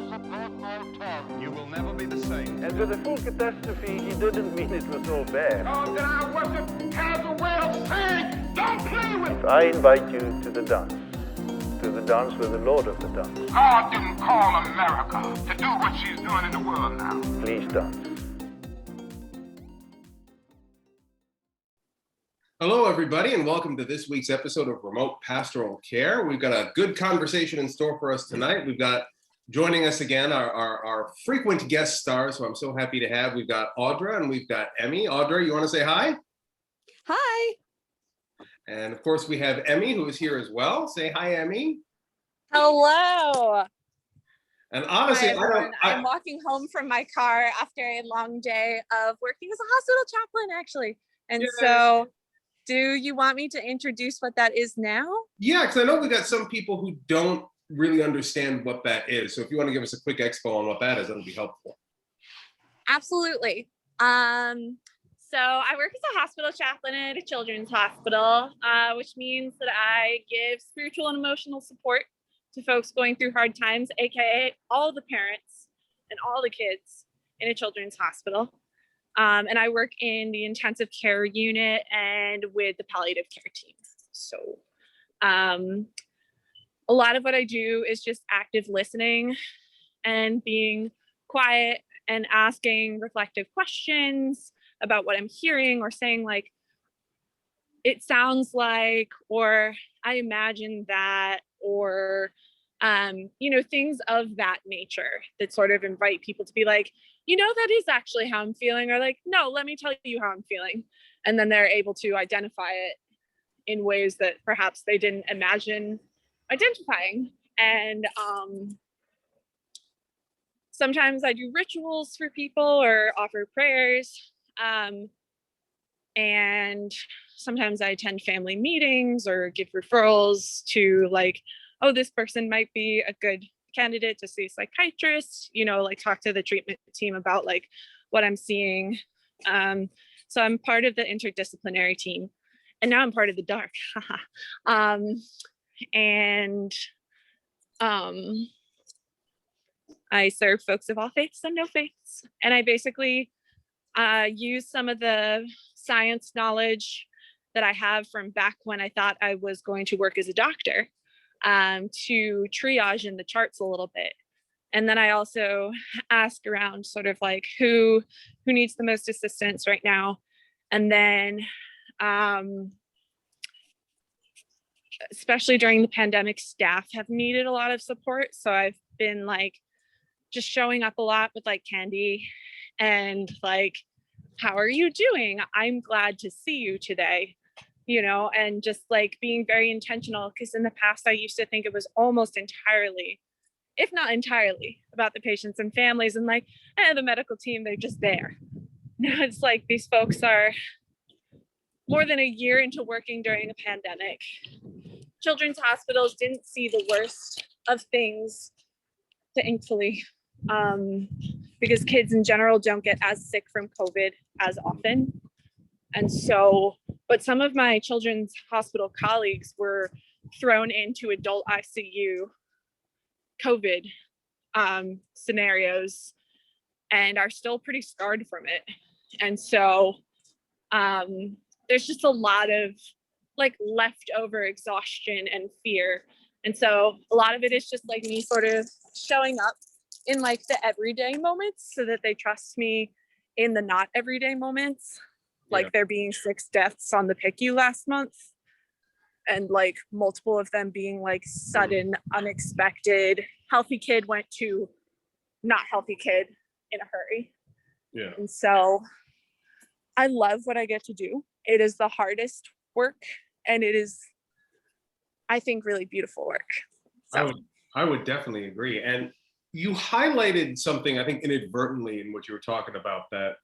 support our tongue. You will never be the same. And with the full catastrophe, he didn't mean it was all bad. God that I worship has a way of saying, don't play with. I invite you to the dance with the Lord of the dance. God didn't call America to do what she's doing in the world now. Please dance. Hello, everybody, and welcome to this week's episode of Remote Pastoral Care. We've got a good conversation in store for us tonight. We've got joining us again our frequent guest stars, who I'm so happy to have. We've got Audra and we've got Emmie. Audra, you want to say hi? Hi. And of course, we have Emmie, who is here as well. Say hi, Emmie. Hello. And honestly, I'm walking home from my car after a long day of working as a hospital chaplain, actually. And so, do you want me to introduce what that is now? Yeah, because I know we got some people who don't really understand what that is. So if you want to give us a quick expo on what that is, that'll be helpful. Absolutely. So I work as a hospital chaplain at a children's hospital, which means that I give spiritual and emotional support to folks going through hard times, aka all the parents and all the kids in a children's hospital. And I work in the intensive care unit and with the palliative care team. So a lot of what I do is just active listening and being quiet and asking reflective questions about what I'm hearing or saying, like, it sounds like, or I imagine that, or things of that nature that sort of invite people to be like, that is actually how I'm feeling, or like, no, let me tell you how I'm feeling. And then they're able to identify it in ways that perhaps they didn't imagine identifying. And sometimes I do rituals for people or offer prayers. And sometimes I attend family meetings or give referrals to, like, oh, this person might be a good candidate to see a psychiatrist, like talk to the treatment team about like what I'm seeing. So I'm part of the interdisciplinary team, and now I'm part of the dark. I serve folks of all faiths and no faiths. And I basically use some of the science knowledge that I have from back when I thought I was going to work as a doctor to triage in the charts a little bit. And then I also ask around sort of like who needs the most assistance right now. And then especially during the pandemic, staff have needed a lot of support. So I've been like just showing up a lot with like candy and like, how are you doing? I'm glad to see you today, and just like being very intentional, because in the past I used to think it was almost entirely, if not entirely, about the patients and families, and like, the medical team, they're just there. Now it's like these folks are more than a year into working during a pandemic. Children's hospitals didn't see the worst of things, thankfully, because kids in general don't get as sick from COVID as often. And so, but some of my children's hospital colleagues were thrown into adult ICU COVID scenarios and are still pretty scarred from it. And so there's just a lot of like leftover exhaustion and fear. And so a lot of it is just like me sort of showing up in like the everyday moments so that they trust me in the not everyday moments, like there being 6 deaths on the PICU last month, and like multiple of them being like sudden, unexpected, healthy kid went to not healthy kid in a hurry. Yeah. And so I love what I get to do. It is the hardest work, and it is, I think, really beautiful work. So. I would definitely agree. And you highlighted something, I think, inadvertently in what you were talking about that,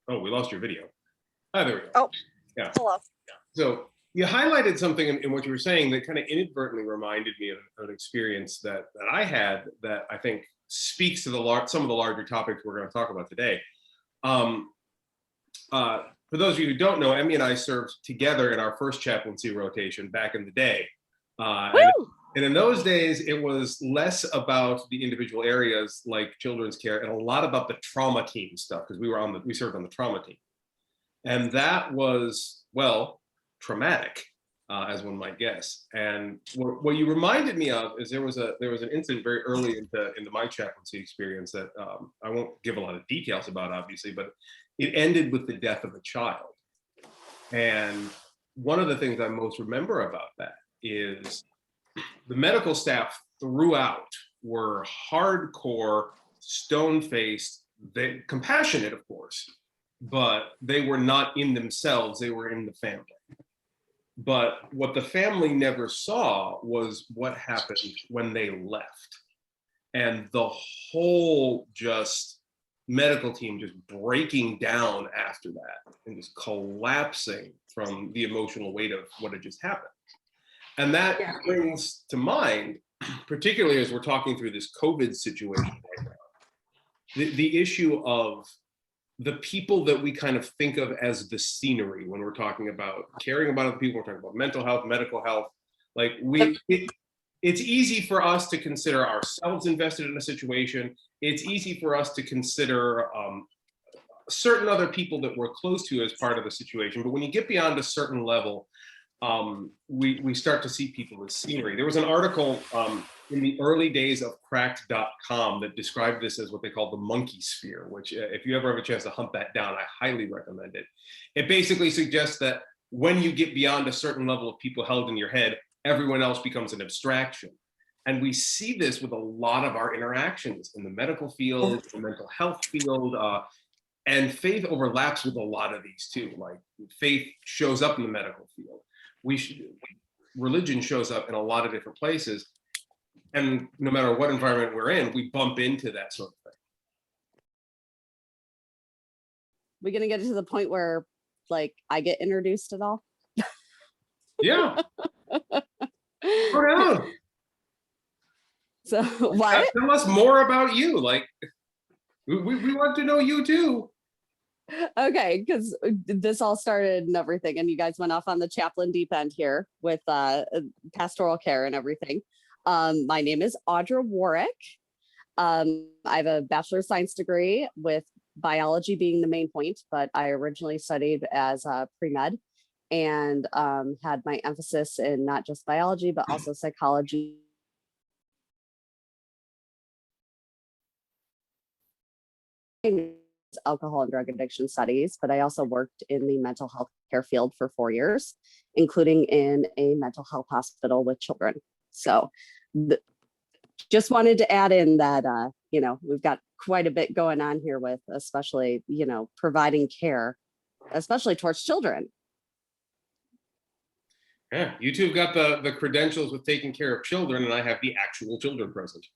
we lost your video. Oh, there we go. Oh, yeah. Hello. So you highlighted something in what you were saying that kind of inadvertently reminded me of an experience that I had that I think speaks to some of the larger topics we're going to talk about today. For those of you who don't know, Emmie and I served together in our first chaplaincy rotation back in the day. And in those days, it was less about the individual areas like children's care and a lot about the trauma team stuff, because we served on the trauma team. And that was, well, traumatic, as one might guess. And what you reminded me of is there was an incident very early into my chaplaincy experience that I won't give a lot of details about, obviously, but it ended with the death of a child. And one of the things I most remember about that is the medical staff throughout were hardcore, stone-faced, compassionate, of course, but they were not in themselves, they were in the family. But what the family never saw was what happened when they left. And the whole just medical team just breaking down after that and just collapsing from the emotional weight of what had just happened. And that brings to mind, particularly as we're talking through this COVID situation right now, the issue of the people that we kind of think of as the scenery when we're talking about caring about other people, we're talking about mental health, medical health. Like it's easy for us to consider ourselves invested in a situation. It's easy for us to consider certain other people that we're close to as part of the situation. But when you get beyond a certain level, we start to see people as scenery. There was an article in the early days of cracked.com that described this as what they call the monkey sphere, which if you ever have a chance to hunt that down, I highly recommend it. It basically suggests that when you get beyond a certain level of people held in your head, everyone else becomes an abstraction. And we see this with a lot of our interactions in the medical field, the mental health field, and faith overlaps with a lot of these too. Like faith shows up in the medical field. Religion shows up in a lot of different places. And no matter what environment we're in, we bump into that sort of thing. We're going to get to the point where like I get introduced at all? Yeah. Go down. So what? Tell us more about you. Like we want to know you too. Okay, because this all started and everything, and you guys went off on the chaplain deep end here with pastoral care and everything. My name is Audra Warwick. I have a Bachelor of Science degree with biology being the main point, but I originally studied as a pre-med and had my emphasis in not just biology, but also psychology. Alcohol and drug addiction studies, but I also worked in the mental health care field for 4 years, including in a mental health hospital with children. So just wanted to add in that, we've got quite a bit going on here with, especially, providing care, especially towards children. Yeah, you two have got the credentials with taking care of children, and I have the actual children present.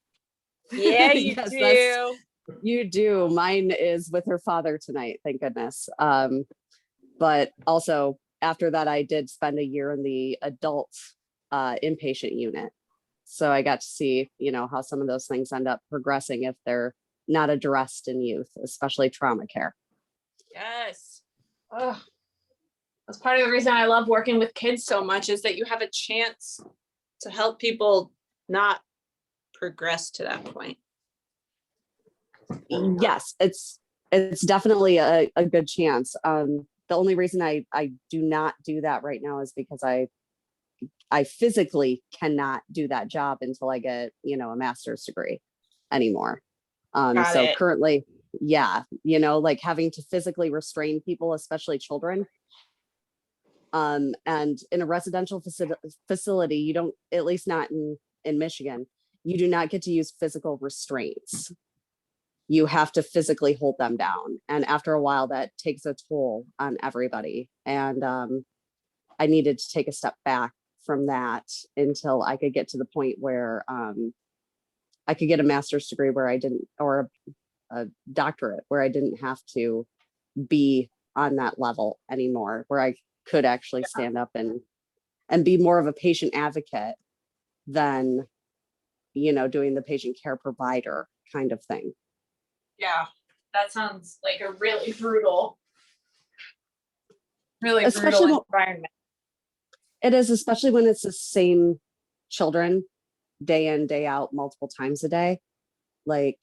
Yeah, you Yes, do. You do. Mine is with her father tonight, thank goodness. But also after that, I did spend a year in the adult inpatient unit. So I got to see, how some of those things end up progressing if they're not addressed in youth, especially trauma care. Yes. Oh, that's part of the reason I love working with kids so much, is that you have a chance to help people not progress to that point. Yes, it's definitely a good chance. The only reason I do not do that right now is because I physically cannot do that job until I get, a master's degree anymore. So currently, like having to physically restrain people, especially children. And in a residential facility, you don't, at least not in Michigan, you do not get to use physical restraints. You have to physically hold them down. And after a while, that takes a toll on everybody. And I needed to take a step back from that until I could get to the point where I could get a master's degree where I didn't, or a doctorate where I didn't have to be on that level anymore, where I could actually stand up and be more of a patient advocate than, doing the patient care provider kind of thing. Yeah, that sounds like a really brutal Especially environment. It is, especially when it's the same children day in, day out, multiple times a day, like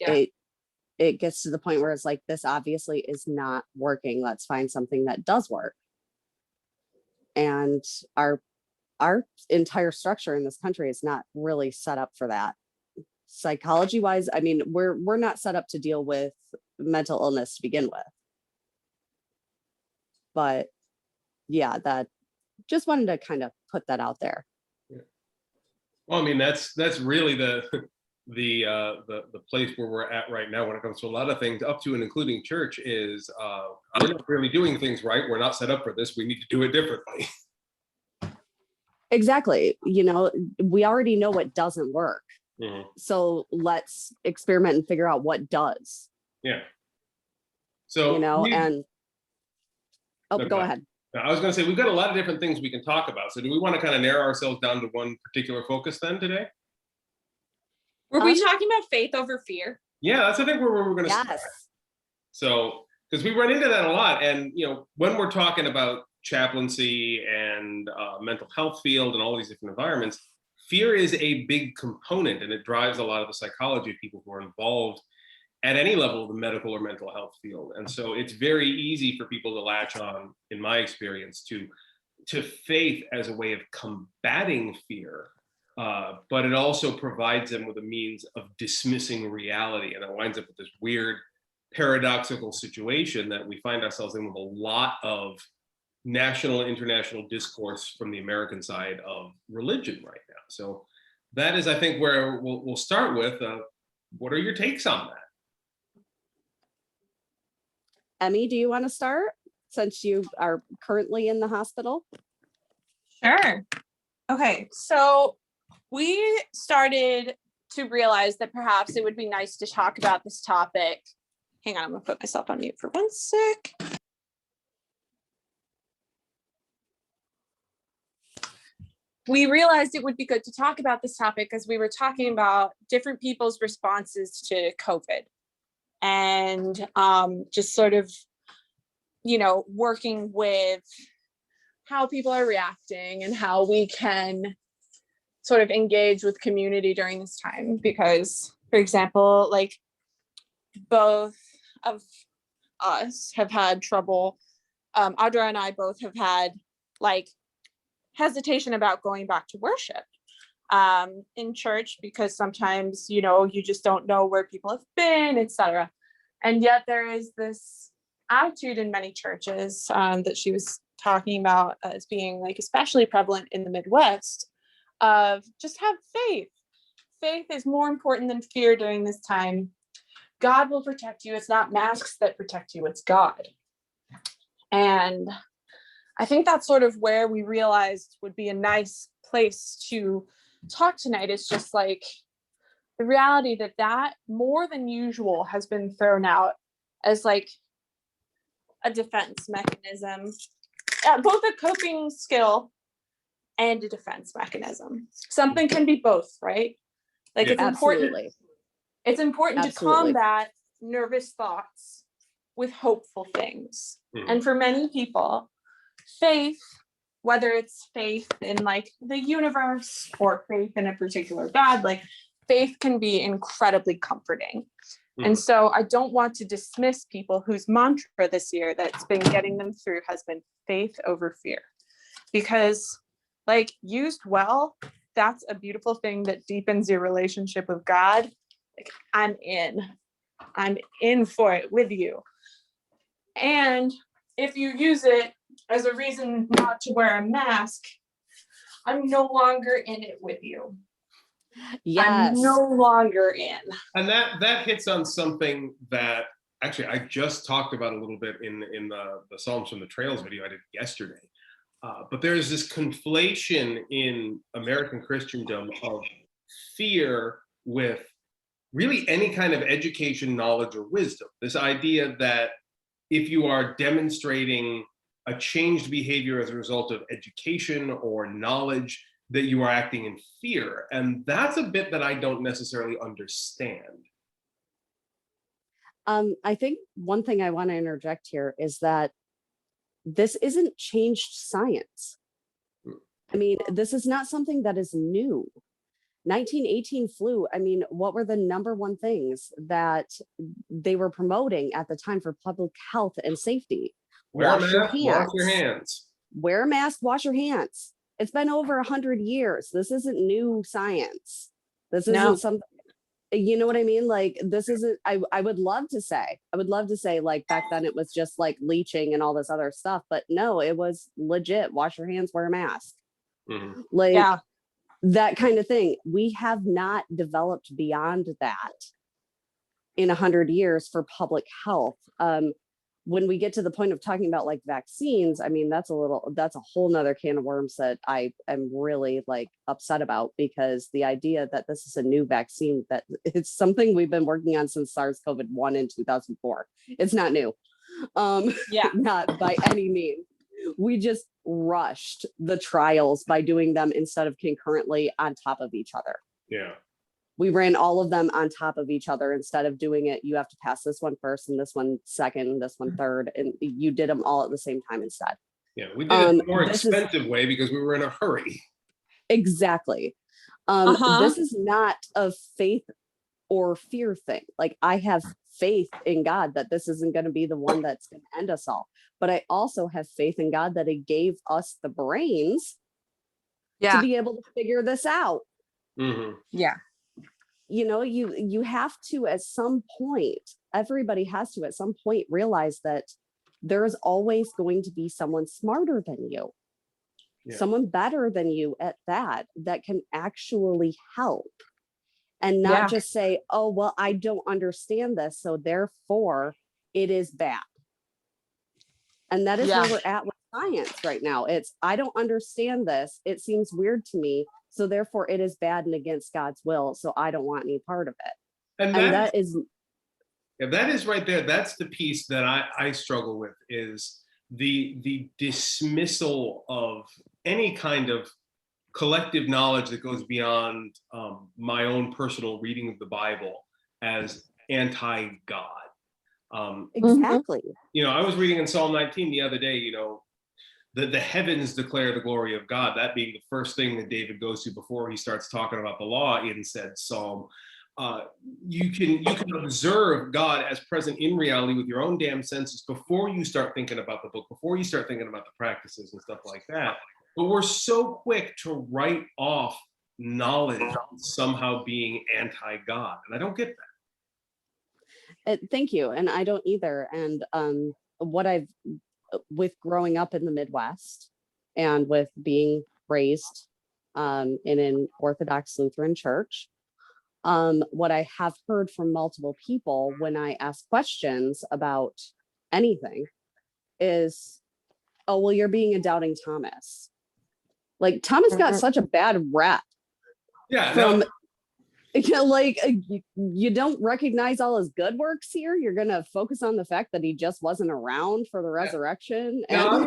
it gets to the point where it's like, this obviously is not working. Let's find something that does work. And our entire structure in this country is not really set up for that. Psychology wise, I mean, we're not set up to deal with mental illness to begin with. But yeah, that just wanted to kind of put that out there. Well, I mean, that's really the place where we're at right now when it comes to a lot of things, up to and including church, is we're not really doing things right. We're not set up for this. We need to do it differently. Exactly. You know, we already know what doesn't work. Mm-hmm. So let's experiment and figure out what does. Yeah. So, you know, and go ahead. I was going to say, we've got a lot of different things we can talk about. So do we want to kind of narrow ourselves down to one particular focus then today? Were we talking about faith over fear? Yeah, that's I think where we're going to start. So, because we run into that a lot. And, you know, when we're talking about chaplaincy and mental health field and all these different environments, fear is a big component, and it drives a lot of the psychology of people who are involved at any level of the medical or mental health field. And so it's very easy for people to latch on, in my experience, to faith as a way of combating fear, but it also provides them with a means of dismissing reality. And it winds up with this weird paradoxical situation that we find ourselves in with a lot of national and international discourse from the American side of religion right now. So that is, I think, where we'll start with. What are your takes on that? Emmie, do you want to start since you are currently in the hospital? Sure. Okay, so we started to realize that perhaps it would be nice to talk about this topic. Hang on, I'm gonna put myself on mute for 1 sec. We realized it would be good to talk about this topic because we were talking about different people's responses to COVID. And just sort of, you know, working with how people are reacting and how we can sort of engage with community during this time. Because, for example, like both of us have had trouble. Audra and I both have had like hesitation about going back to worship in church, because sometimes, you know, you just don't know where people have been, etc. And yet there is this attitude in many churches that she was talking about as being like especially prevalent in the Midwest of just have faith. Faith is more important than fear during this time. God will protect you. It's not masks that protect you, it's God. And I think that's sort of where we realized would be a nice place to talk tonight. Is just like the reality that more than usual has been thrown out as like a defense mechanism, both a coping skill and a defense mechanism. Something can be both, right? Like it's important. It's important to combat nervous thoughts with hopeful things. And for many people, faith, whether it's faith in like the universe or faith in a particular God, like faith can be incredibly comforting. And so I don't want to dismiss people whose mantra this year that's been getting them through has been faith over fear, because like used well, that's a beautiful thing that deepens your relationship with God. Like I'm in for it with you. And if you use it as a reason not to wear a mask, I'm no longer in it with you. Yes. I'm no longer in. And that hits on something that actually I just talked about a little bit in the Psalms from the Trails video I did yesterday. But there's this conflation in American Christendom of fear with really any kind of education, knowledge, or wisdom. This idea that if you are demonstrating a changed behavior as a result of education or knowledge, that you are acting in fear. And that's a bit that I don't necessarily understand. I think one thing I want to interject here is that this isn't changed science. I mean, this is not something that is new. 1918 flu. I mean, what were the number one things that they were promoting at the time for public health and safety? Wear a Wash your mask, wash your hands. hands. Wear a mask, wash your hands. It's been over 100 years. This isn't new science. This No. isn't something, you know what I mean? Like, this isn't, I would love to say, like back then it was just like leaching and all this other stuff, but no, it was legit. Wash your hands, wear a mask. Mhm. Like Yeah. that kind of thing. We have not developed beyond that in 100 years for public health. When we get to the point of talking about like vaccines, I mean, that's a whole nother can of worms that I am really like upset about, because the idea that this is a new vaccine, that it's something we've been working on since SARS-CoV-1 in 2004. It's not new. Yeah. Not by any means. We just rushed the trials by doing them instead of concurrently on top of each other. Yeah. We ran all of them on top of each other instead of doing it. You have to pass this one first and this one second, and this one third, and you did them all at the same time instead. Yeah. We did it the more this expensive way because we were in a hurry. Exactly. This is not a faith or fear thing. Like, I have faith in God that this isn't going to be the one that's going to end us all. But I also have faith in God that He gave us the brains to be able to figure this out. Mhm. Yeah. You know, you have to, at some point, everybody has to at some point realize that there is always going to be someone smarter than you, someone better than you at that can actually help, and not just say, oh, well, I don't understand this, so therefore it is bad. And that is where we're at with science right now. It's, I don't understand this. It seems weird to me. So therefore it is bad and against God's will. So I don't want any part of it. And that is that is right there. That's the piece that I struggle with, is the dismissal of any kind of collective knowledge that goes beyond my own personal reading of the Bible as anti-God. exactly. You know, I was reading in Psalm 19 the other day, you know, the heavens declare the glory of God, that being the first thing that David goes to before he starts talking about the law in said psalm. You can observe God as present in reality with your own damn senses before you start thinking about the book, before you start thinking about the practices and stuff like that. But we're so quick to write off knowledge somehow being anti-God, and I don't get that. Thank you. And I don't either. And what I've, with growing up in the Midwest and with being raised in an Orthodox Lutheran church, what I have heard from multiple people when I ask questions about anything is, oh, well, you're being a doubting Thomas. Like, Thomas got such a bad rep. Yeah. From, you know, like, you don't recognize all his good works here. You're gonna focus on the fact that he just wasn't around for the resurrection. Now I'm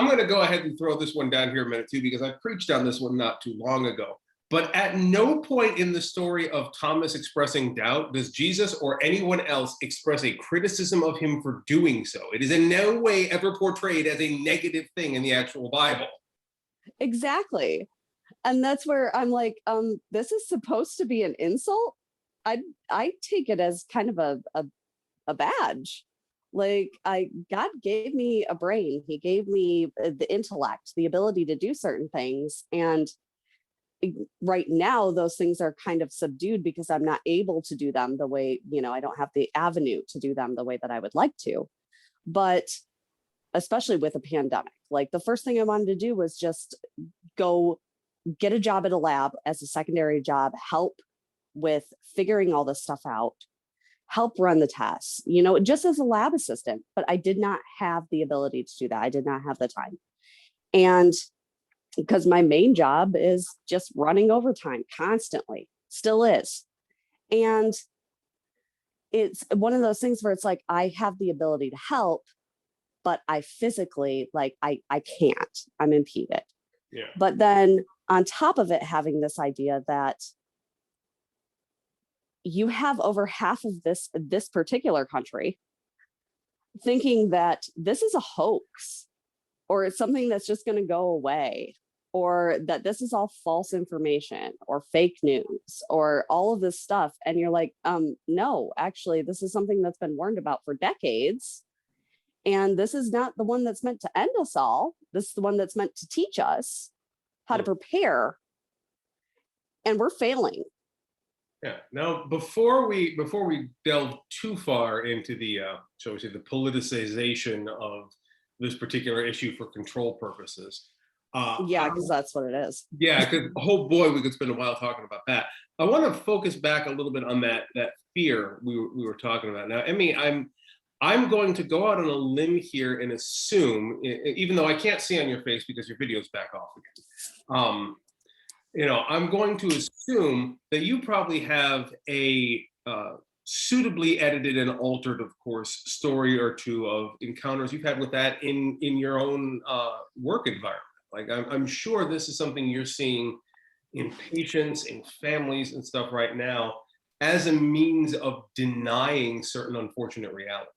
gonna go ahead and throw this one down here a minute too, because I preached on this one not too long ago. But at no point in the story of Thomas expressing doubt does Jesus or anyone else express a criticism of him for doing so. It is in no way ever portrayed as a negative thing in the actual Bible. Exactly. And that's where I'm like, this is supposed to be an insult. I take it as kind of a badge. Like, God gave me a brain. He gave me the intellect, the ability to do certain things. And right now, those things are kind of subdued because I'm not able to do them the way, you know, I don't have the avenue to do them the way that I would like to. But especially with a pandemic, like, the first thing I wanted to do was just go get a job at a lab as a secondary job, help with figuring all this stuff out, help run the tests, you know, just as a lab assistant. But I did not have the ability to do that. I did not have the time. And because my main job is just running overtime constantly, still is. And it's one of those things where it's like, I have the ability to help, but I physically, like, I can't, I'm impeded. Yeah. But then on top of it, having this idea that you have over half of this particular country thinking that this is a hoax, or it's something that's just going to go away, or that this is all false information or fake news or all of this stuff. And you're like, no, actually, this is something that's been warned about for decades. And this is not the one that's meant to end us all. This is the one that's meant to teach us how to prepare. And we're failing. Yeah. Now, before we delve too far into the shall we say the politicization of this particular issue for control purposes, Yeah, because that's what it is. yeah, because oh boy, we could spend a while talking about that. I want to focus back a little bit on that fear we were talking about. Now, Emmie, I'm going to go out on a limb here and assume, even though I can't see on your face because your video's back off again. I'm going to assume that you probably have a suitably edited and altered, of course, story or two of encounters you've had with that in your own work environment. Like I'm sure this is something you're seeing in patients, in families and stuff right now as a means of denying certain unfortunate realities.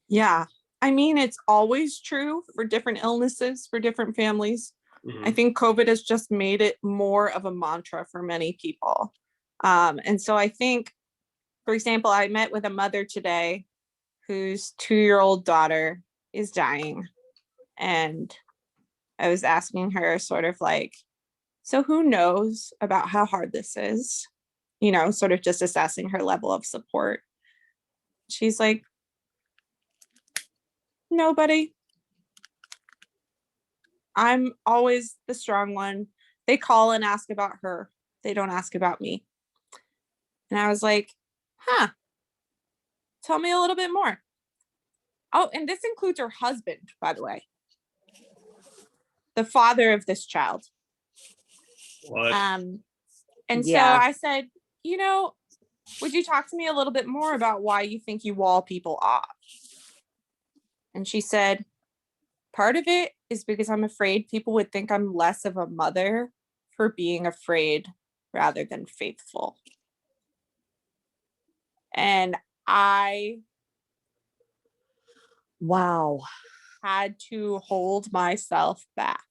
Yeah. I mean, it's always true for different illnesses, for different families. I think COVID has just made it more of a mantra for many people. And so I think, for example, I met with a mother today whose 2-year-old daughter is dying. And I was asking her sort of like, so who knows about how hard this is? Sort of just assessing her level of support. She's like, nobody. I'm always the strong one. They call and ask about her. They don't ask about me. And I was like, tell me a little bit more. Oh, and this includes her husband, by the way. The father of this child. What? And Yeah. so I said, would you talk to me a little bit more about why you think you wall people off? And she said, part of it is because I'm afraid people would think I'm less of a mother for being afraid rather than faithful. And I had to hold myself back.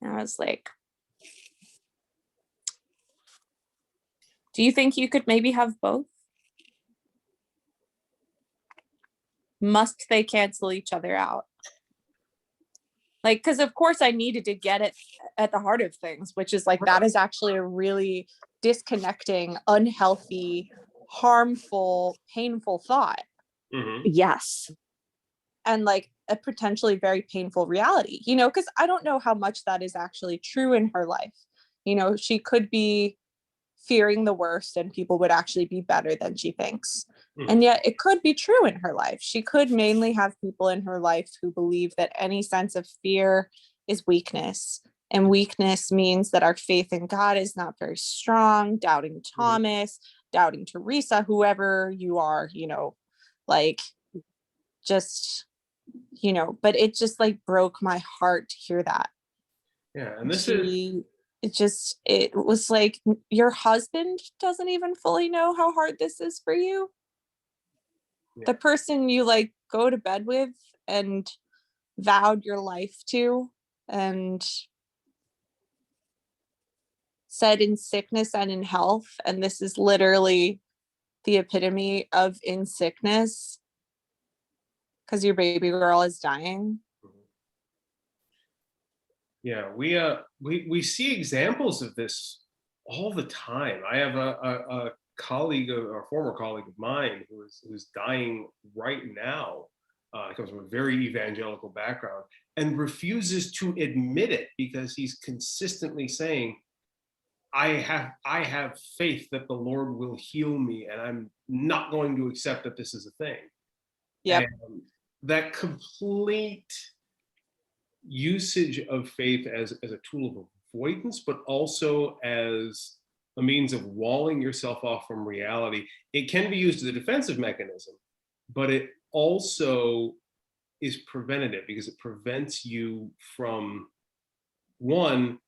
And I was like, do you think you could maybe have both? Must they cancel each other out? Like, because of course I needed to get it at the heart of things, which is like, that is actually a really disconnecting, unhealthy, harmful, painful thought. Yes. And like a potentially very painful reality, because I don't know how much that is actually true in her life. She could be fearing the worst and people would actually be better than she thinks. And yet it could be true in her life. She could mainly have people in her life who believe that any sense of fear is weakness. And weakness means that our faith in God is not very strong, doubting Thomas, doubting Teresa, whoever you are, like just, but it just like broke my heart to hear that. Yeah. And it was like, your husband doesn't even fully know how hard this is for you. The person you like go to bed with and vowed your life to and said in sickness and in health, and this is literally the epitome of in sickness because your baby girl is dying. Yeah, we see examples of this all the time. I have a colleague, or a former colleague of mine, who's dying right now. Comes from a very evangelical background and refuses to admit it because he's consistently saying, I have faith that the Lord will heal me, and I'm not going to accept that this is a thing. Yep. And that complete usage of faith as a tool of avoidance, but also as a means of walling yourself off from reality. It can be used as a defensive mechanism, but it also is preventative because it prevents you from, one,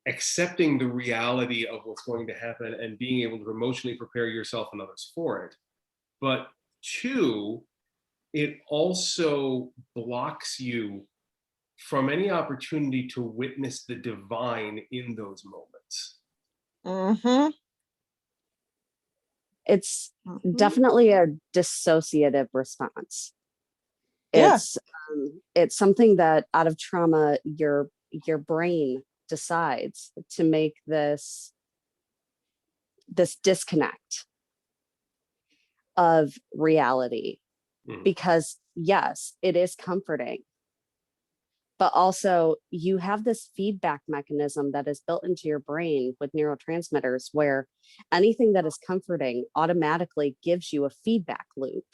accepting the reality of what's going to happen and being able to emotionally prepare yourself and others for it. But two, it also blocks you from any opportunity to witness the divine in those moments. Mm-hmm. It's definitely a dissociative response. Yeah. It's something that out of trauma, your brain decides to make this disconnect of reality, because yes, it is comforting, but also you have this feedback mechanism that is built into your brain with neurotransmitters, where anything that is comforting automatically gives you a feedback loop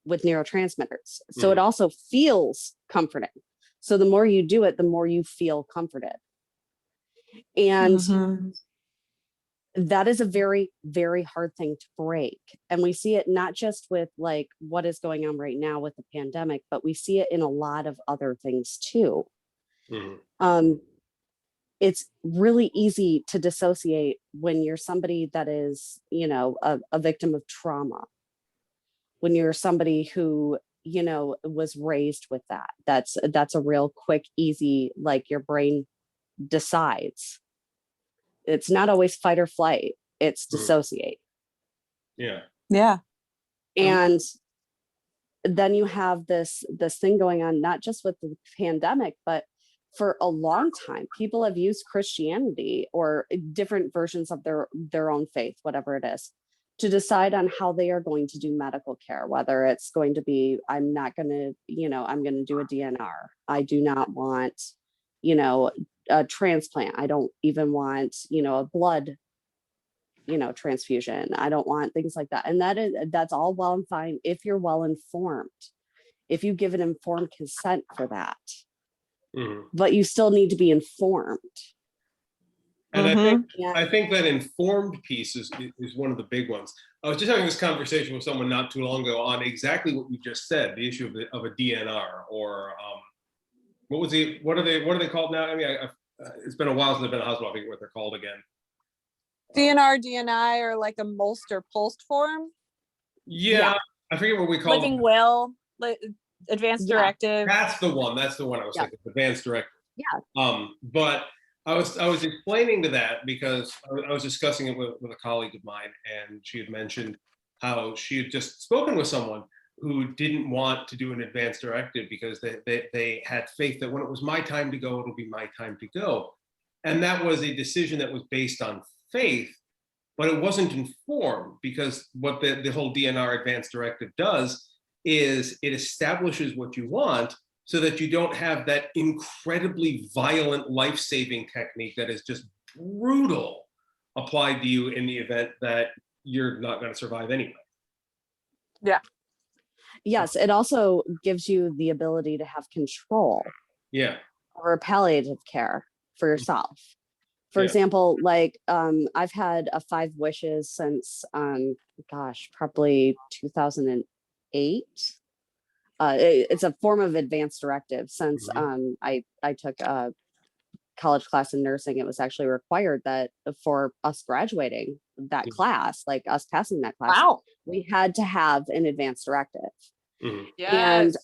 with neurotransmitters. So it also feels comforting. So the more you do it, the more you feel comforted. And that is a very, very hard thing to break. And we see it not just with like what is going on right now with the pandemic, but we see it in a lot of other things too. It's really easy to dissociate when you're somebody that is, you know, a victim of trauma. When you're somebody who, you know, was raised with that, that's a real quick, easy, like your brain decides. It's not always fight or flight, it's dissociate. Yeah. And then you have this thing going on, not just with the pandemic, but for a long time, people have used Christianity or different versions of their own faith, whatever it is, to decide on how they are going to do medical care, whether it's going to be, I'm not going to, you know, I'm going to do a DNR. I do not want, you know, a transplant. I don't even want, you know, a blood, you know, transfusion. I don't want things like that. And that's all well and fine if you're well informed, if you give an informed consent for that, but you still need to be informed. And I think that informed piece is one of the big ones. I was just having this conversation with someone not too long ago on exactly what you just said, the issue of a DNR, or what are they called now? I mean, it's been a while since I've been in a hospital. I forget what they're called again. DNR, DNI, or like a MOLST or POLST form. Yeah, I forget what we call Living will, advanced directive. That's the one I was thinking, advanced directive. Yeah. But I was explaining to that because I was discussing it with a colleague of mine, and she had mentioned how she had just spoken with someone who didn't want to do an advanced directive because they had faith that when it was my time to go, it'll be my time to go. And that was a decision that was based on faith, but it wasn't informed, because what the whole DNR advanced directive does is it establishes what you want so that you don't have that incredibly violent life-saving technique that is just brutal applied to you in the event that you're not going to survive anyway. Yeah. Yes, it also gives you the ability to have control. Yeah. Over palliative care for yourself. For example, like I've had a 5 wishes since probably 2008. It's a form of advanced directive since I took a college class in nursing. It was actually required that for us graduating that class, like us passing that class, we had to have an advanced directive. Yes.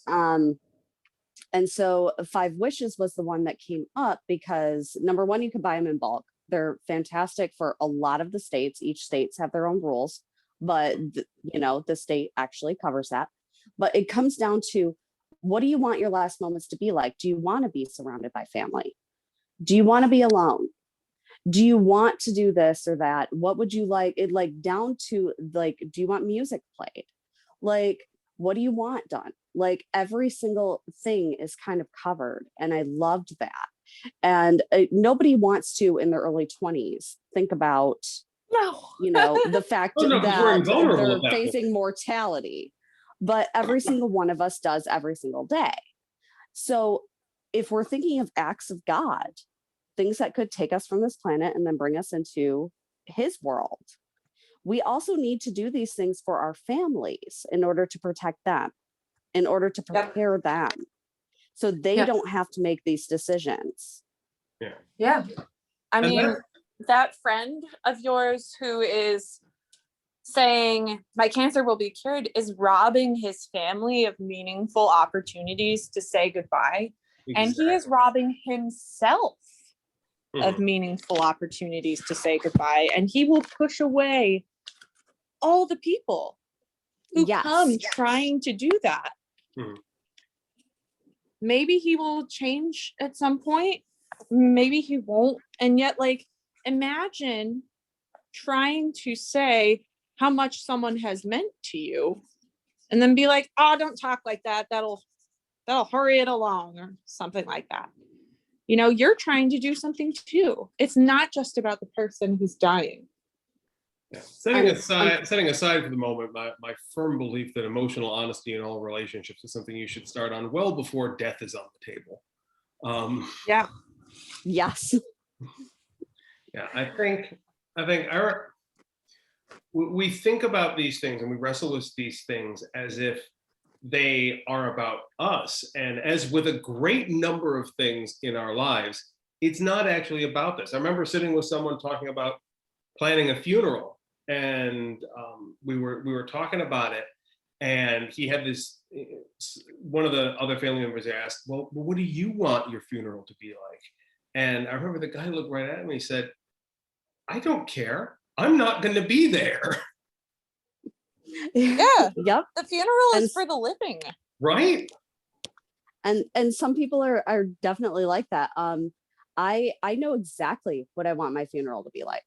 And so 5 wishes was the one that came up because, number one, you can buy them in bulk. They're fantastic for a lot of the states. Each states have their own rules, but you know, the state actually covers that. But it comes down to, what do you want your last moments to be like? Do you want to be surrounded by family? Do you want to be alone? Do you want to do this or that? What would you like? It like down to like, do you want music played? Like, what do you want done? Like every single thing is kind of covered. And I loved that. And nobody wants to, in their early 20s, think about, you know, the fact that they're facing mortality. But every single one of us does every single day. So if we're thinking of acts of God, things that could take us from this planet and then bring us into his world, we also need to do these things for our families in order to protect them, in order to prepare them, so they don't have to make these decisions. Yeah. I mean, that friend of yours who is saying my cancer will be cured is robbing his family of meaningful opportunities to say goodbye. And he is robbing himself of Mhm. meaningful opportunities to say goodbye. And he will push away all the people who Yes. come trying to do that. Mhm. Maybe he will change at some point. Maybe he won't. And yet, like, imagine trying to say how much someone has meant to you and then be like, oh, don't talk like that. That'll hurry it along or something like that. You know, you're trying to do something too. It's not just about the person who's dying. Yeah. Setting aside for the moment my firm belief that emotional honesty in all relationships is something you should start on well before death is on the table. Yeah. Yes. Yeah, I think we think about these things and we wrestle with these things as if they are about us. And as with a great number of things in our lives, it's not actually about this. I remember sitting with someone talking about planning a funeral, and we were talking about it, and he had this, one of the other family members asked, well, what do you want your funeral to be like? And I remember the guy looked right at him and he said, I don't care. I'm not going to be there. Yeah. Yep. The funeral And is for the living. Right? And some people are definitely like that. I know exactly what I want my funeral to be like,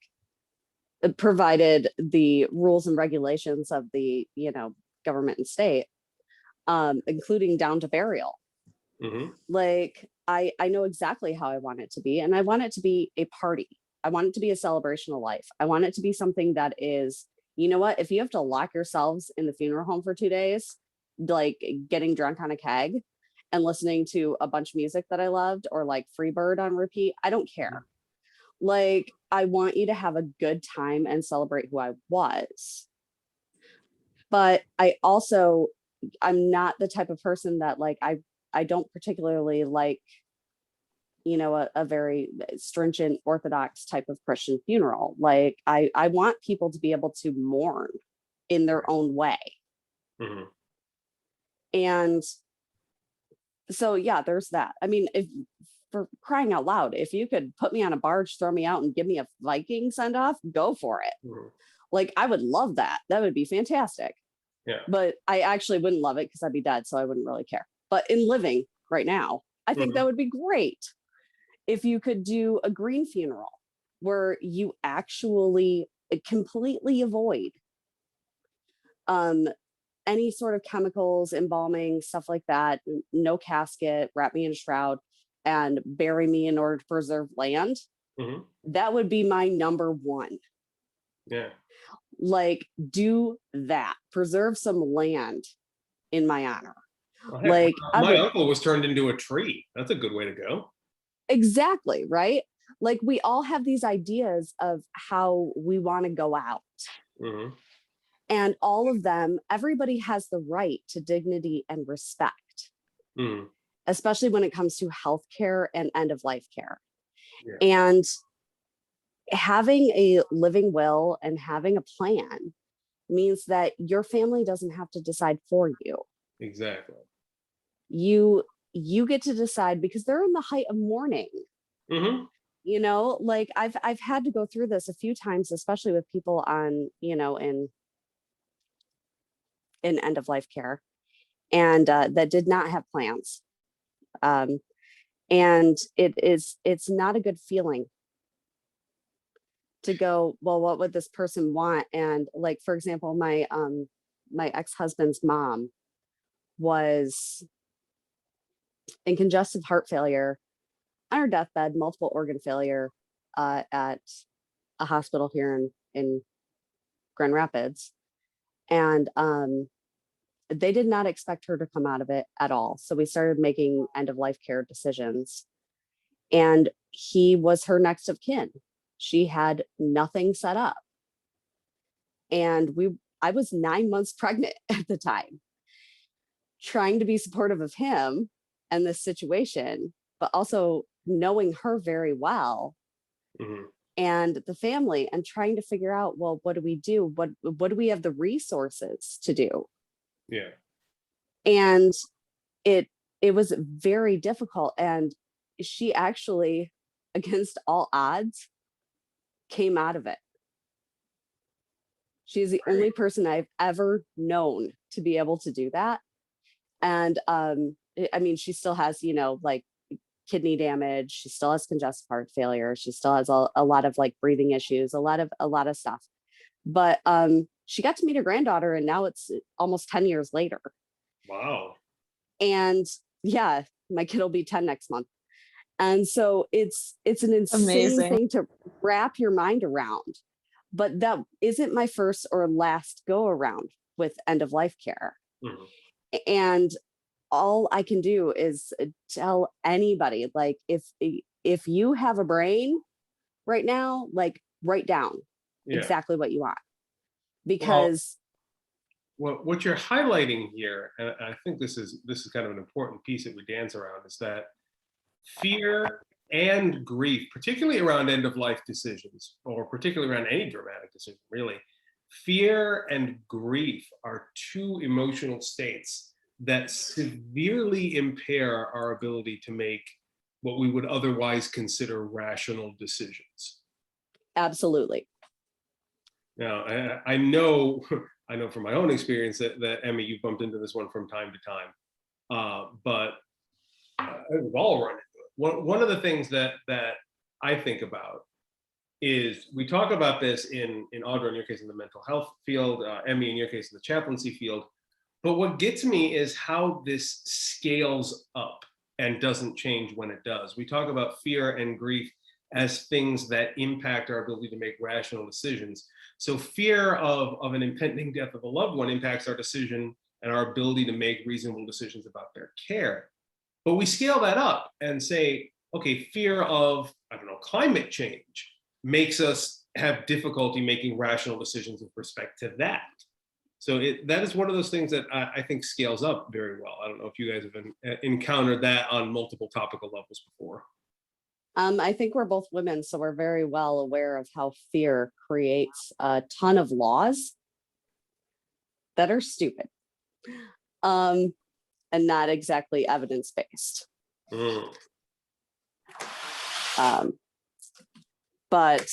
provided the rules and regulations of the, government and state, including down to burial. Mm-hmm. Like I know exactly how I want it to be, and I want it to be a party. I want it to be a celebration of life. I want it to be something that is, you know what, if you have to lock yourselves in the funeral home for 2 days, like getting drunk on a keg and listening to a bunch of music that I loved, or like Freebird on repeat, I don't care. Like, I want you to have a good time and celebrate who I was. But I'm not the type of person that, like, I don't particularly like, a very stringent Orthodox type of Christian funeral. Like, I want people to be able to mourn in their own way. Mm-hmm. And so, yeah, there's that. I mean, if, for crying out loud, if you could put me on a barge, throw me out and give me a Viking send off, go for it. Mm-hmm. Like, I would love that. That would be fantastic. Yeah. But I actually wouldn't love it because I'd be dead, so I wouldn't really care. But in living right now, I think that would be great if you could do a green funeral where you actually completely avoid any sort of chemicals, embalming, stuff like that. No casket, wrap me in a shroud, and bury me in order to preserve land. Mm-hmm. That would be my number one. Yeah. Like, do that. Preserve some land in my honor. Well, heck, Like, my uncle was turned into a tree. That's a good way to go. Exactly, right? Like, we all have these ideas of how we want to go out. Mm-hmm. And all of them, everybody has the right to dignity and respect, Mm-hmm. especially when it comes to healthcare and end of life care. Yeah. And having a living will and having a plan means that your family doesn't have to decide for you. Exactly. You get to decide because they're in the height of mourning. Mm-hmm. Like, I've had to go through this a few times, especially with people on, in end of life care, and that did not have plans. And it's not a good feeling to go, well, what would this person want? And, like, for example, my ex-husband's mom was in congestive heart failure on her deathbed, multiple organ failure, at a hospital here in Grand Rapids. And they did not expect her to come out of it at all. So we started making end of life care decisions. And he was her next of kin. She had nothing set up. And I was 9 months pregnant at the time, trying to be supportive of him and this situation, but also knowing her very well. Mm-hmm. And the family, and trying to figure out, well, what do we do? What do we have the resources to do? Yeah. And it it was very difficult. And she actually, against all odds, came out of it. She's the only person I've ever known to be able to do that. And I mean, she still has, you know, like kidney damage. She still has congestive heart failure. She still has a lot of like breathing issues, a lot of stuff. But she got to meet her granddaughter, and now it's almost 10 years later. Wow. And yeah, my kid will be 10 next month. And so it's an insane Amazing. thing to wrap your mind around. But that isn't my first or last go around with end of life care. Mhm. And all I can do is tell anybody, like, if you have a brain right now, like, write down Yeah. exactly what you want. Because Well, what you're highlighting here, and I think this is kind of an important piece that we dance around, is that fear and grief, particularly around end of life decisions, or particularly around any dramatic decision, really, fear and grief are two emotional states that severely impair our ability to make what we would otherwise consider rational decisions. absolutely. Now, I know from my own experience that Emmie, you bumped into this one from time to time, but we've all run into it. One of the things that I think about is, we talk about this in Audra, in your case, in the mental health field, Emmie, in your case, in the chaplaincy field. But what gets me is how this scales up and doesn't change when it does. We talk about fear and grief as things that impact our ability to make rational decisions. So fear of an impending death of a loved one impacts our decision and our ability to make reasonable decisions about their care. But we scale that up and say, okay, fear of, I don't know, climate change makes us have difficulty making rational decisions with respect to that. So that is one of those things that I think scales up very well. I don't know if you guys have encountered that on multiple topical levels before. I think we're both women, so we're very well aware of how fear creates a ton of laws that are stupid, and not exactly evidence-based. Mm. But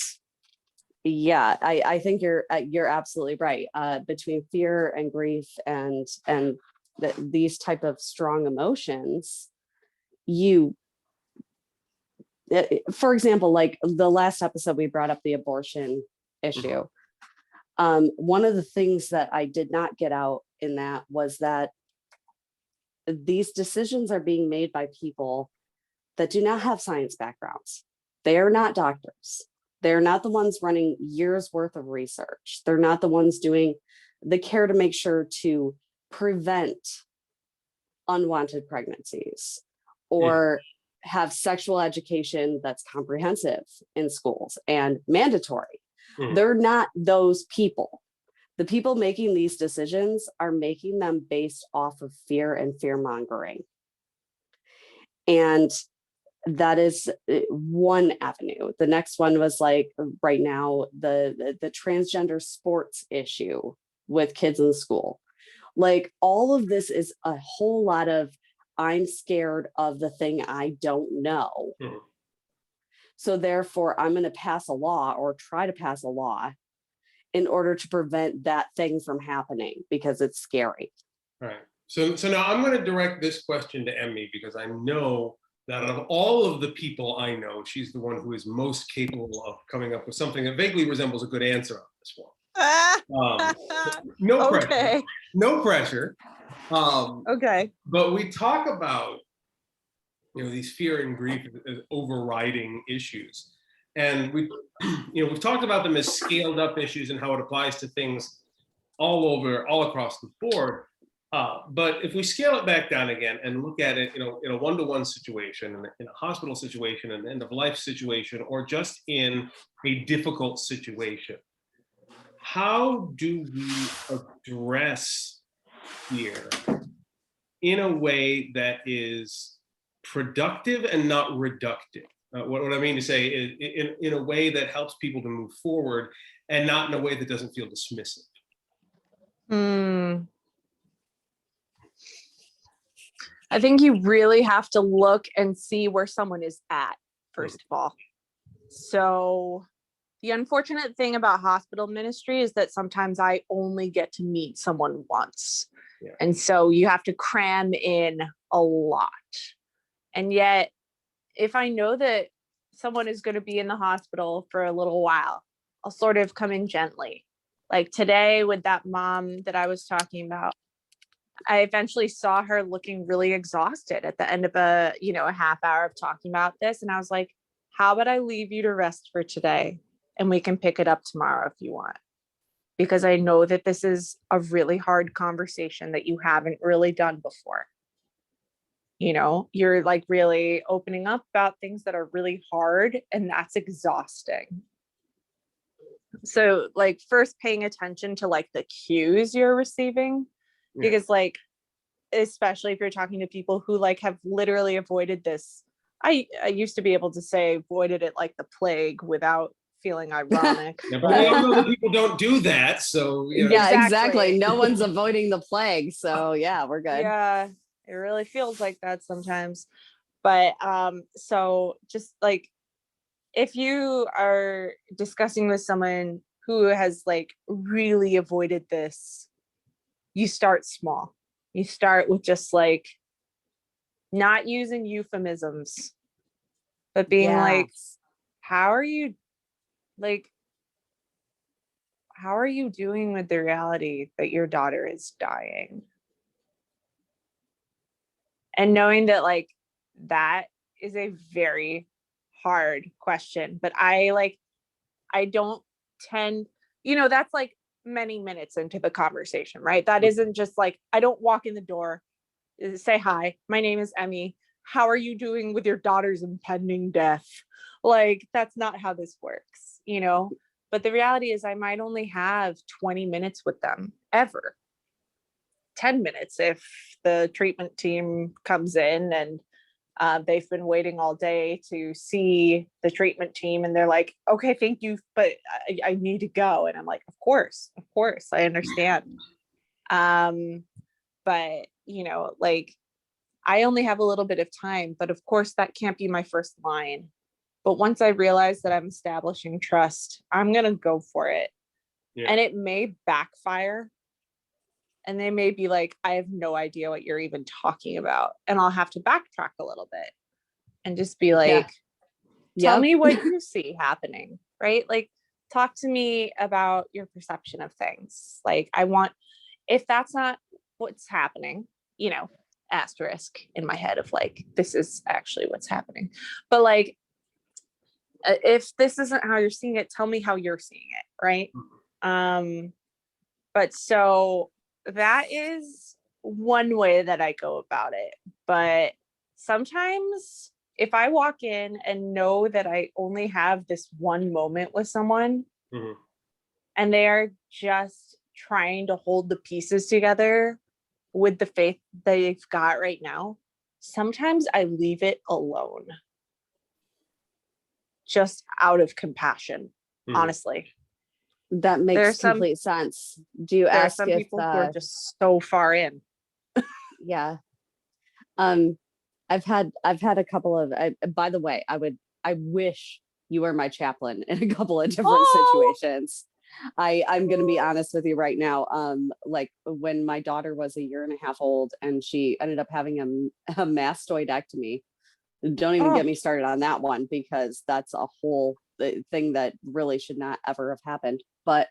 yeah, I think you're absolutely right. Between fear and grief and these type of strong emotions, for example, like the last episode, we brought up the abortion issue. One of the things that I did not get out in that was that these decisions are being made by people that do not have science backgrounds. They are not doctors. They're not the ones running years worth of research. They're not the ones doing the care to make sure to prevent unwanted pregnancies or have sexual education that's comprehensive in schools and mandatory. They're not those people. The people making these decisions are making them based off of fear and fear mongering. And that is one avenue. The next one was like right now, the transgender sports issue with kids in school. Like all of this is a whole lot of, I'm scared of the thing I don't know. So therefore I'm going to pass a law or try to pass a law in order to prevent that thing from happening because it's scary. Right. So now I'm going to direct this question to Emmie, because I know that of all of the people I know, she's the one who is most capable of coming up with something that vaguely resembles a good answer on this one. No pressure. Okay. No pressure. Okay. But we talk about, these fear and grief as overriding issues, and we've talked about them as scaled up issues and how it applies to things all across the board. But if we scale it back down again and look at it, in a one-to-one situation, in a hospital situation, an end-of-life situation, or just in a difficult situation, how do we address fear in a way that is productive and not reductive? What I mean to say is in a way that helps people to move forward and not in a way that doesn't feel dismissive. I think you really have to look and see where someone is at, first of all. So the unfortunate thing about hospital ministry is that sometimes I only get to meet someone once. Yeah. And so you have to cram in a lot. And yet, if I know that someone is going to be in the hospital for a little while, I'll sort of come in gently. Like today with that mom that I was talking about, I eventually saw her looking really exhausted at the end of a half hour of talking about this. And I was like, how about I leave you to rest for today and we can pick it up tomorrow if you want? Because I know that this is a really hard conversation that you haven't really done before. You're like really opening up about things that are really hard, and that's exhausting. So like first paying attention to like the cues you're receiving, because like, especially if you're talking to people who like have literally avoided this. I used to be able to say avoided it like the plague without feeling ironic. Yeah, but we all know that people don't do that. So, Yeah, Exactly. exactly. No one's avoiding the plague. So yeah, we're good. Yeah, it really feels like that sometimes. But so just like if you are discussing with someone who has like really avoided this, you start small. You start with just like not using euphemisms, but being like, how are you doing with the reality that your daughter is dying? And knowing that like that is a very hard question, but I don't tend, that's like many minutes into the conversation, right? That isn't just like, I don't walk in the door, say, hi, my name is Emmie. How are you doing with your daughter's impending death? Like, that's not how this works, But the reality is I might only have 20 minutes with them ever. 10 minutes if the treatment team comes in and they've been waiting all day to see the treatment team and they're like, okay, thank you, but I need to go. And I'm like, of course, I understand. But like I only have a little bit of time, but of course that can't be my first line. But once I realize that I'm establishing trust, I'm going to go for it. Yeah. And it may backfire. And they may be like, I have no idea what you're even talking about. And I'll have to backtrack a little bit and just be like, tell me what you see happening, right? Like, talk to me about your perception of things. Like, if that's not what's happening, asterisk in my head of like, this is actually what's happening. But like, if this isn't how you're seeing it, tell me how you're seeing it, right? But so that is one way that I go about it. But sometimes if I walk in and know that I only have this one moment with someone and they are just trying to hold the pieces together with the faith they've got right now, sometimes I leave it alone. Just out of compassion, honestly. That makes complete sense. Do you ask some if people who are just so far in? Yeah. I've had a couple of, by the way, I wish you were my chaplain in a couple of different situations. I'm going to be honest with you right now. Like when my daughter was 1.5 years old and she ended up having a mastoidectomy. Don't even get me started on that one, because that's a whole thing that really should not ever have happened. But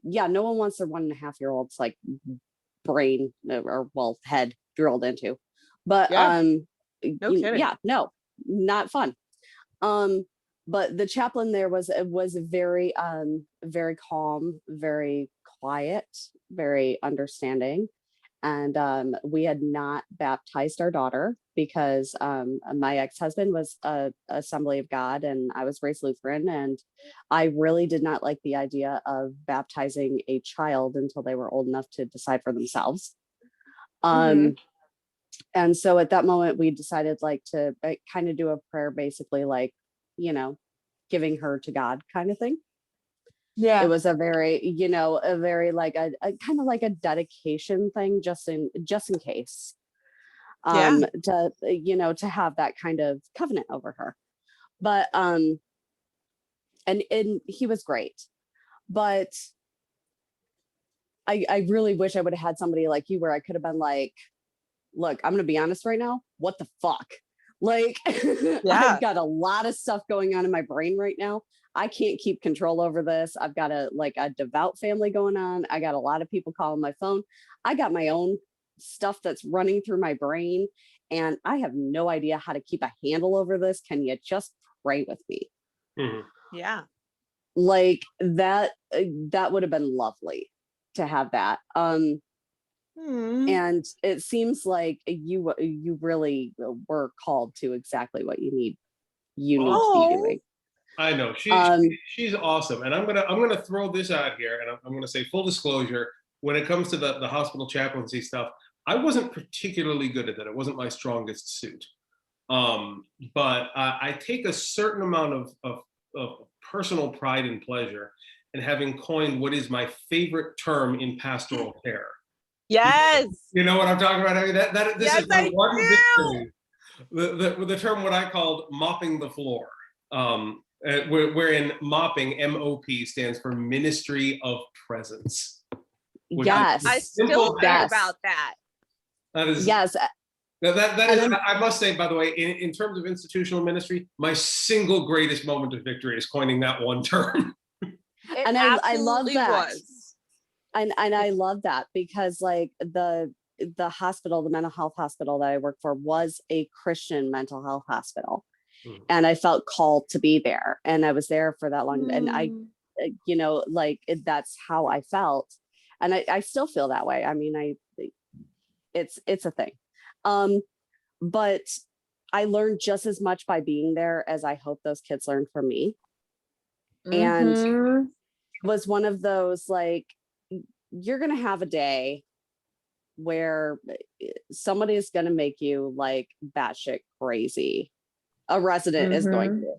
yeah, no one wants their 1.5-year-old's like brain or head drilled into. But no kidding. Yeah, no, not fun. But the chaplain there was very very calm, very quiet, very understanding. And we had not baptized our daughter because my ex-husband was a Assembly of God and I was raised Lutheran, and I really did not like the idea of baptizing a child until they were old enough to decide for themselves. And so at that moment we decided like to kind of do a prayer, basically like, giving her to God kind of thing. Yeah. It was a very, a very like a kind of like a dedication thing, just in case, Yeah. to have that kind of covenant over her. But and he was great, but I really wish I would have had somebody like you where I could have been like, look, I'm gonna be honest right now, what the fuck? Like, Yeah. I've got a lot of stuff going on in my brain right now. I can't keep control over this. I've got a devout family going on. I got a lot of people calling my phone. I got my own stuff that's running through my brain, and I have no idea how to keep a handle over this. Can you just pray with me? Mhm. Yeah. Like that would have been lovely to have that. And it seems like you really were called to exactly what you need to be doing. I know she's awesome, and I'm gonna throw this out here, and I'm gonna say full disclosure. When it comes to the hospital chaplaincy stuff, I wasn't particularly good at that. It wasn't my strongest suit. But I take a certain amount of personal pride and pleasure in having coined what is my favorite term in pastoral care. Yes. You know what I'm talking about? I mean, this Yes, is my I one do. victory. The term what I called mopping the floor, wherein mopping, MOP, stands for Ministry of Presence. Which is Yes. I still simple think act. about that. That is Yes. that And is. I'm- I must say, by the way, in terms of institutional ministry, my single greatest moment of victory is coining that one term. It And I love absolutely that. was. And I love that because like the hospital, the mental health hospital that I work for was a Christian mental health hospital. And I felt called to be there. And I was there for that long. And I, that's how I felt. And I still feel that way. I mean, it's a thing. But I learned just as much by being there as I hope those kids learned from me. And it was one of those, like, you're going to have a day where somebody is going to make you like batshit crazy. A resident is going to.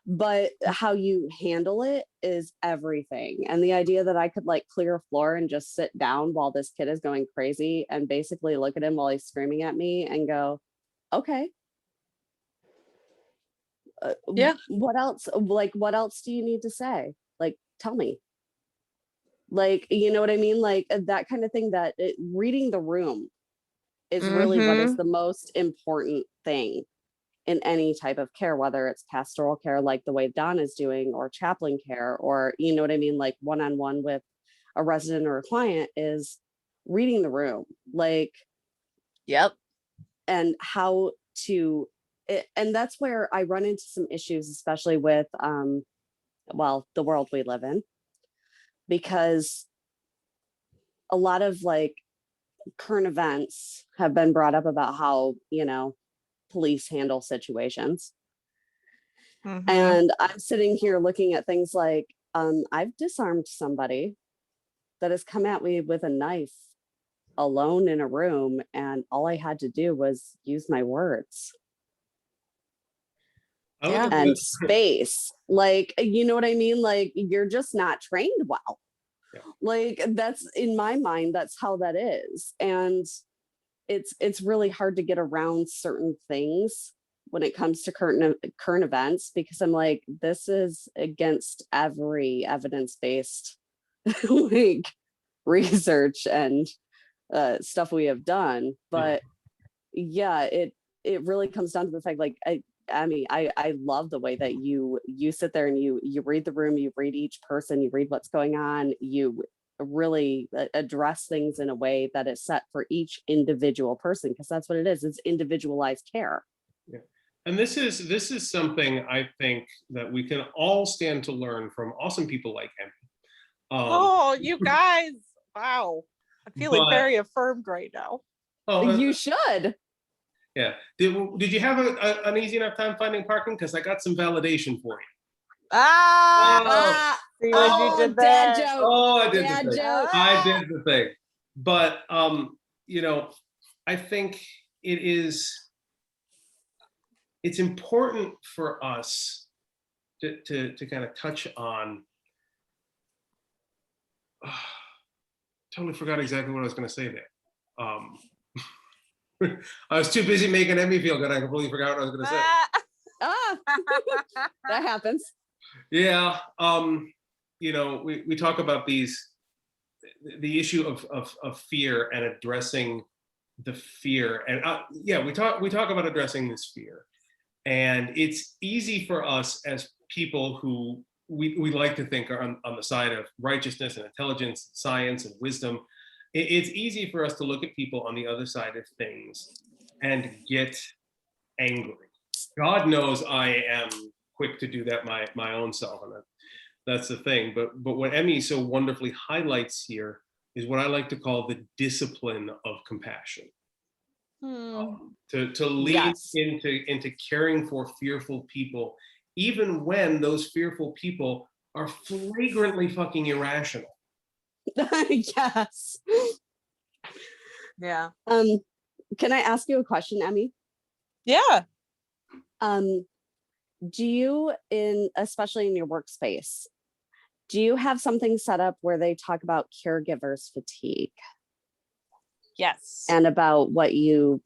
But how you handle it is everything. And the idea that I could like clear a floor and just sit down while this kid is going crazy and basically look at him while he's screaming at me and go, okay. Yeah. What else? Like, what else do you need to say? Like, tell me. Like, you know what I mean? Like that kind of thing, that reading the room is really what is the most important thing in any type of care, whether it's pastoral care, like the way Don is doing, or chaplain care, or, you know what I mean? Like one-on-one with a resident or a client, is reading the room, like, Yep. and how to, and that's where I run into some issues, especially with, the world we live in, because a lot of like current events have been brought up about how, police handle situations. And I'm sitting here looking at things like, I've disarmed somebody that has come at me with a knife alone in a room, and all I had to do was use my words and space. Like, you know what I mean? Like, you're just not trained well. Yeah. Like, that's, in my mind, that's how that is. And it's really hard to get around certain things when it comes to current events, because I'm like, this is against every evidence-based like research and stuff we have done. But yeah, it really comes down to the fact, like, I love the way that you sit there and you read the room, you read each person, you read what's going on, you really address things in a way that is set for each individual person, because that's what it is. It's individualized care. Yeah. And this is something I think that we can all stand to learn from awesome people like Emmie. You guys. Wow. I'm feeling very affirmed right now. You should. Yeah. Did you have an easy enough time finding parking? Because I got some validation for you. See what you did there. Dad joke. Oh, I did Dad the thing. joke. I did the thing. But I think it's important for us to kind of touch on totally forgot exactly what I was going to say there. I was too busy making Emmie feel good. I completely forgot what I was going to say. Ah, that happens. Yeah. We talk about the issue of fear and addressing the fear. And we talk about addressing this fear. And it's easy for us as people who we like to think are on the side of righteousness and intelligence, science and wisdom. It's easy for us to look at people on the other side of things and get angry. God knows I am quick to do that my own self, and that's the thing. But what Emmie so wonderfully highlights here is what I like to call the discipline of compassion. To lead into caring for fearful people, even when those fearful people are flagrantly fucking irrational. Yes. Yeah. Can I ask you a question, Emmie? Yeah. Do you, especially in your workspace, do you have something set up where they talk about caregivers fatigue? Yes. And about what you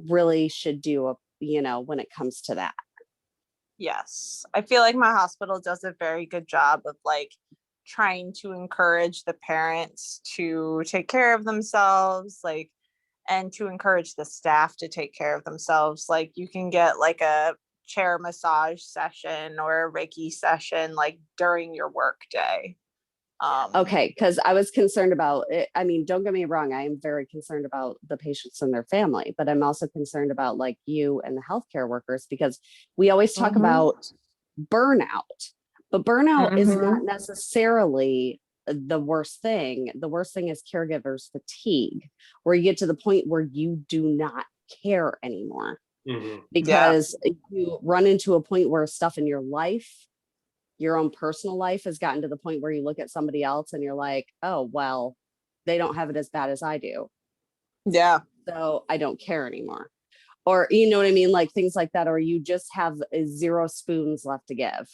really should do, when it comes to that? Yes. I feel like my hospital does a very good job of like trying to encourage the parents to take care of themselves, like, and to encourage the staff to take care of themselves. Like you can get like a chair massage session or a Reiki session like during your work day. Okay, because I was concerned about it. I mean, don't get me wrong, I am very concerned about the patients and their family, but I'm also concerned about like you and the healthcare workers, because we always talk about burnout, but burnout is not necessarily the worst thing. The worst thing is caregivers fatigue, where you get to the point where you do not care anymore, because you run into a point where stuff in your life, your own personal life, has gotten to the point where you look at somebody else and you're like, oh, well, they don't have it as bad as I do. Yeah. So I don't care anymore. Or, you know what I mean? Like things like that, or you just have 0 spoons left to give.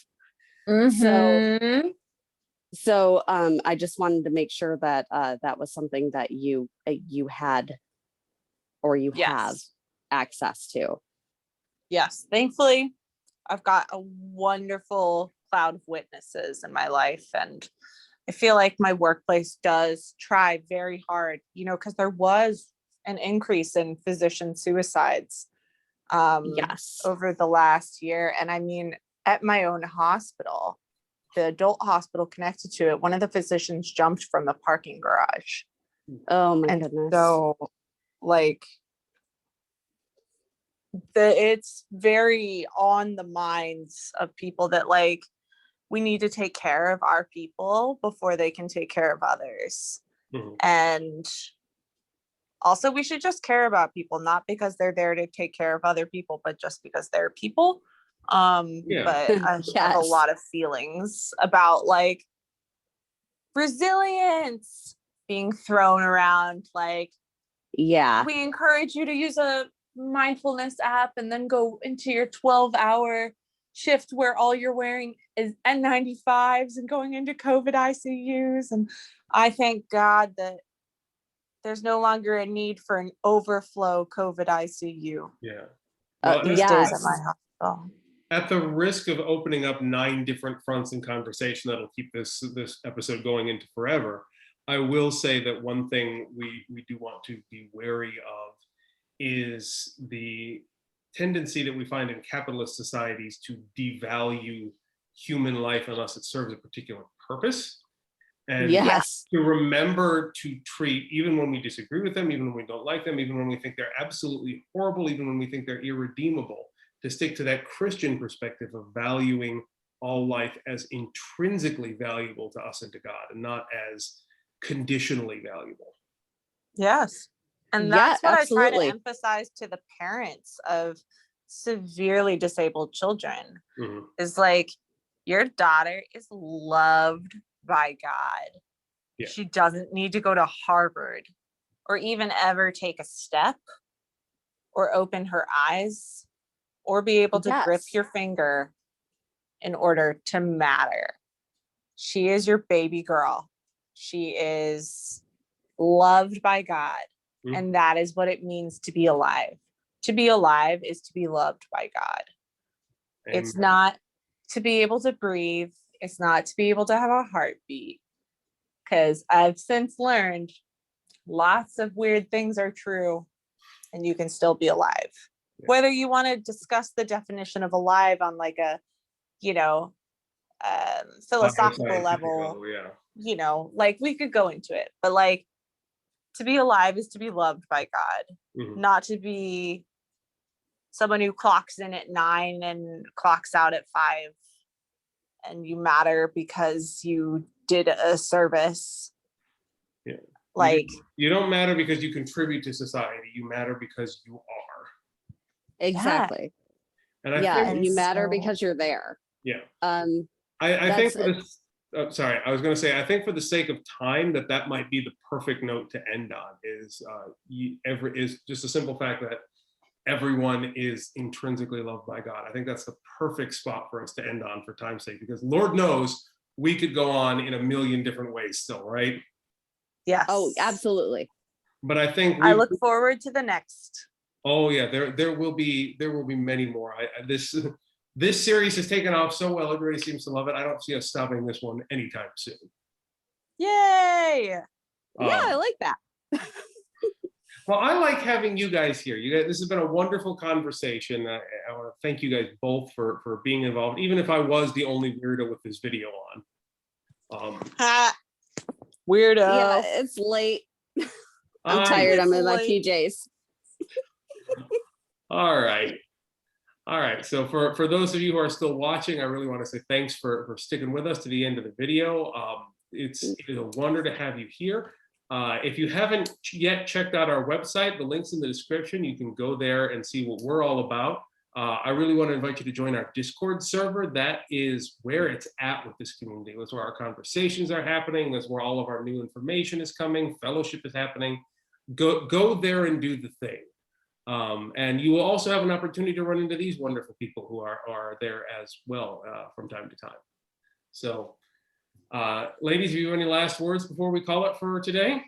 So I just wanted to make sure that that was something that you had, or you have access to. Yes. Thankfully, I've got a wonderful cloud of witnesses in my life, and I feel like my workplace does try very hard, because there was an increase in physician suicides over the last year. And I mean, at my own hospital, the adult hospital connected to it, one of the physicians jumped from the parking garage. Oh my goodness. So like it's very on the minds of people that like we need to take care of our people before they can take care of others. And also we should just care about people, not because they're there to take care of other people, but just because they're people. But I have a lot of feelings about like resilience being thrown around. Like, we encourage you to use a mindfulness app and then go into your 12-hour shift where all you're wearing is N95s and going into COVID ICUs. And I thank God that there's no longer a need for an overflow COVID ICU. Yeah. Well, these days at my hospital. At the risk of opening up 9 different fronts in conversation that'll keep this episode going into forever, I will say that one thing we do want to be wary of is the tendency that we find in capitalist societies to devalue human life unless it serves a particular purpose. And to remember to treat, even when we disagree with them, even when we don't like them, even when we think they're absolutely horrible, even when we think they're irredeemable, to stick to that Christian perspective of valuing all life as intrinsically valuable to us and to God, and not as conditionally valuable. Yes. And that's what I try to emphasize to the parents of severely disabled children is like, your daughter is loved by God. Yeah. She doesn't need to go to Harvard or even ever take a step or open her eyes or be able to grip your finger in order to matter. She is your baby girl. She is loved by God. Mhm. And that is what it means to be alive. To be alive is to be loved by God. It's Amen. not to be able to breathe. It's not to be able to have a heartbeat. Because I've since learned lots of weird things are true and you can still be alive. Yeah. Whether you want to discuss the definition of alive on like a, you know, philosophical Scientific level, yeah. Like we could go into it, but like to be alive is to be loved by God, Mhm. not to be someone who clocks in at 9 and clocks out at 5 and you matter because you did a service. Yeah. Like you don't matter because you contribute to society. You matter because you are. Exactly. And I Yeah, think, and you matter so- because you're there. yeah. Um, I think That's for this, sorry, I was going to say, I think for the sake of time, that might be the perfect note to end on is just a simple fact that everyone is intrinsically loved by God. I think that's the perfect spot for us to end on for time's sake, because Lord knows we could go on in a million different ways still, right? yes. oh, absolutely. But I think I look forward to the next. oh yeah, there will be many more. This series has taken off so well. Everybody seems to love it. I don't see us stopping this one anytime soon. Yay. Yeah, I like that. Well, I like having you guys here. You guys, this has been a wonderful conversation. I want to thank you guys both for being involved, even if I was the only weirdo with this video on. Weirdo. Yeah, it's late. I'm tired. I'm in my late. PJs. All right. So for those of you who are still watching, I really want to say thanks for sticking with us to the end of the video. It is a wonder to have you here. If you haven't yet checked out our website, the link's in the description. You can go there and see what we're all about. I really want to invite you to join our Discord server. That is where it's at with this community. That's where our conversations are happening. That's where all of our new information is coming. Fellowship is happening. Go there and do the thing. And you will also have an opportunity to run into these wonderful people who are there as well from time to time. So, ladies, do you have any last words before we call it for today?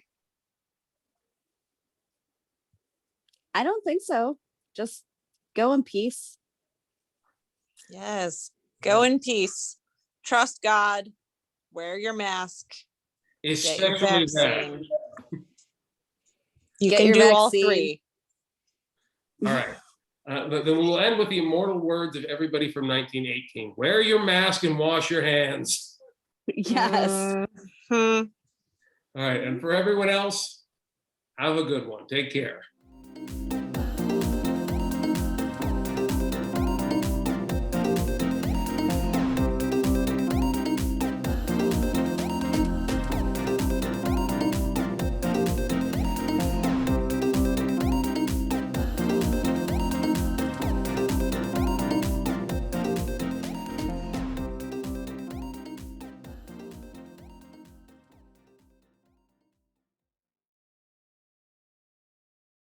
I don't think so. Just go in peace. Yes. Go in peace. Trust God. Wear your mask. Get your Especially that. vaccine. You Get can your do all vaccine. 3. All right. Then we'll end with the immortal words of everybody from 1918. Wear your mask and wash your hands. Yes. Mhm. All right. And for everyone else, have a good one. Take care.